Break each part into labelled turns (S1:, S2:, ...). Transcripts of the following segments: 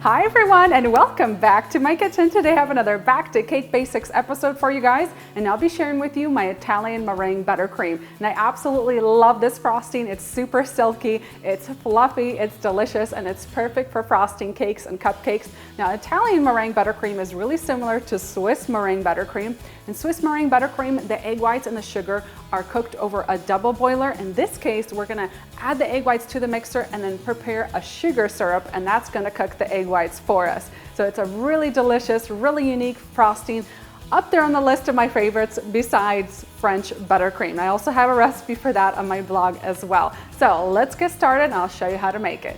S1: Hi everyone, and welcome back to my kitchen. Today I have another Back to Cake Basics episode for you guys, and I'll be sharing with you my Italian meringue buttercream. And I absolutely love this frosting. It's super silky, it's fluffy, it's delicious, and it's perfect for frosting cakes and cupcakes. Now, Italian meringue buttercream is really similar to Swiss meringue buttercream. In Swiss meringue buttercream, the egg whites and the sugar are cooked over a double boiler. In this case, we're gonna add the egg whites to the mixer and then prepare a sugar syrup, and that's gonna cook the egg whites for us. So it's a really delicious, really unique frosting, up there on the list of my favorites besides French buttercream. I also have a recipe for that on my blog as well. So let's get started and I'll show you how to make it.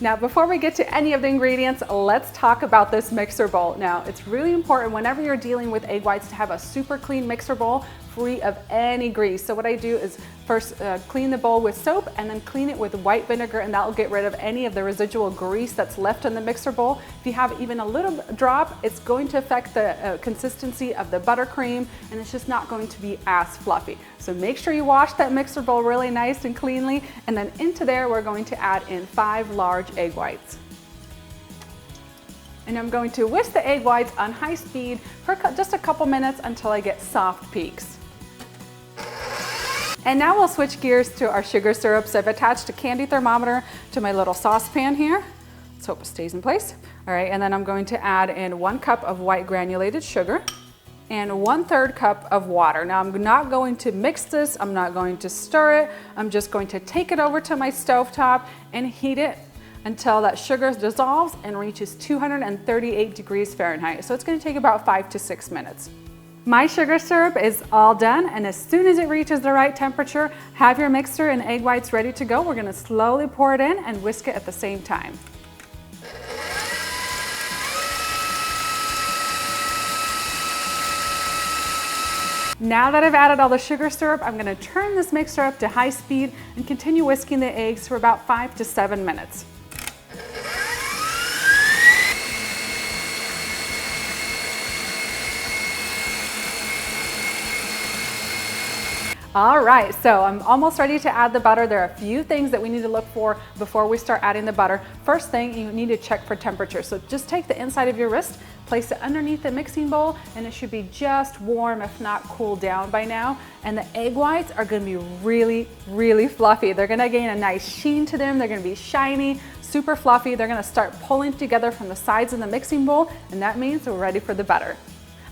S1: Now, before we get to any of the ingredients, let's talk about this mixer bowl. Now, it's really important whenever you're dealing with egg whites to have a super clean mixer bowl free of any grease. So what I do is first clean the bowl with soap and then clean it with white vinegar, and that will get rid of any of the residual grease that's left in the mixer bowl. If you have even a little drop, it's going to affect the consistency of the buttercream, and it's just not going to be as fluffy. So make sure you wash that mixer bowl really nice and cleanly, and then into there we're going to add in 5 large egg whites. And I'm going to whisk the egg whites on high speed for just a couple minutes until I get soft peaks. And now we'll switch gears to our sugar syrup. So I've attached a candy thermometer to my little saucepan here. Let's hope it stays in place. All right, and then I'm going to add in 1 cup of white granulated sugar and 1/3 cup of water. Now I'm not going to mix this, I'm not going to stir it, I'm just going to take it over to my stovetop and heat it until that sugar dissolves and reaches 238 degrees Fahrenheit. So it's going to take about 5 to 6 minutes. My sugar syrup is all done, and as soon as it reaches the right temperature, have your mixer and egg whites ready to go. We're going to slowly pour it in and whisk it at the same time. Now that I've added all the sugar syrup, I'm going to turn this mixer up to high speed and continue whisking the eggs for about 5 to 7 minutes. All right, so I'm almost ready to add the butter. There are a few things that we need to look for before we start adding the butter. First thing, you need to check for temperature. So just take the inside of your wrist, place it underneath the mixing bowl, and it should be just warm, if not cooled down by now. And the egg whites are gonna be really, really fluffy. They're gonna gain a nice sheen to them. They're gonna be shiny, super fluffy. They're gonna start pulling together from the sides of the mixing bowl, and that means we're ready for the butter.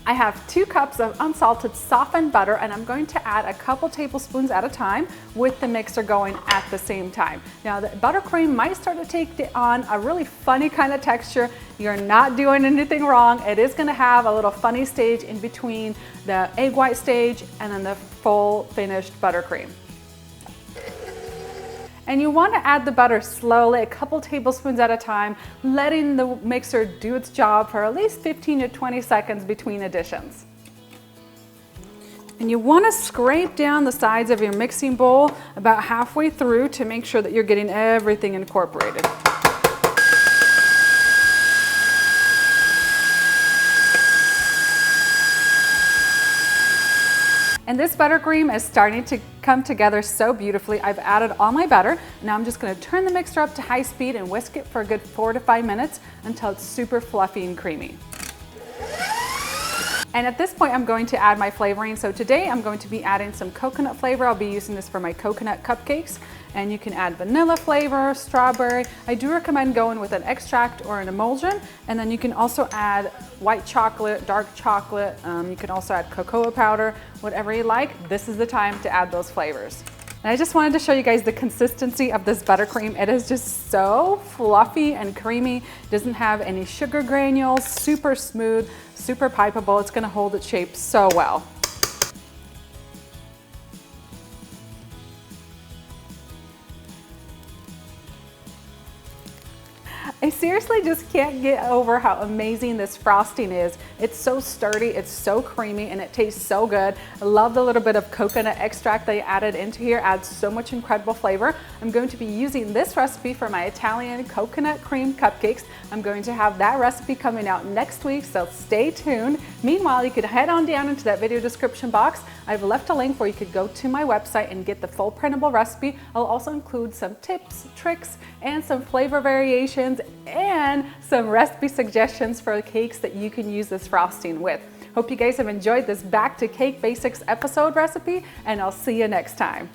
S1: I have 2 cups of unsalted softened butter, and I'm going to add a couple tablespoons at a time with the mixer going at the same time. Now, the buttercream might start to take on a really funny kind of texture. You're not doing anything wrong. It is going to have a little funny stage in between the egg white stage and then the full finished buttercream. And you want to add the butter slowly, a couple tablespoons at a time, letting the mixer do its job for at least 15 to 20 seconds between additions. And you want to scrape down the sides of your mixing bowl about halfway through to make sure that you're getting everything incorporated. And this buttercream is starting to come together so beautifully. I've added all my butter. Now I'm just going to turn the mixer up to high speed and whisk it for a good 4 to 5 minutes until it's super fluffy and creamy. And at this point, I'm going to add my flavoring. So today I'm going to be adding some coconut flavor. I'll be using this for my coconut cupcakes. And you can add vanilla flavor, strawberry. I do recommend going with an extract or an emulsion. And then you can also add white chocolate, dark chocolate. You can also add cocoa powder, whatever you like. This is the time to add those flavors. And I just wanted to show you guys the consistency of this buttercream. It is just so fluffy and creamy. It doesn't have any sugar granules, super smooth, super pipeable. It's gonna hold its shape so well. I seriously just can't get over how amazing this frosting is. It's so sturdy, it's so creamy, and it tastes so good. I love the little bit of coconut extract that I added into here. Adds so much incredible flavor. I'm going to be using this recipe for my Italian coconut cream cupcakes. I'm going to have that recipe coming out next week, so stay tuned. Meanwhile, you could head on down into that video description box. I've left a link where you could go to my website and get the full printable recipe. I'll also include some tips, tricks, and some flavor variations and some recipe suggestions for cakes that you can use this frosting with. Hope you guys have enjoyed this Back to Cake Basics episode recipe, and I'll see you next time.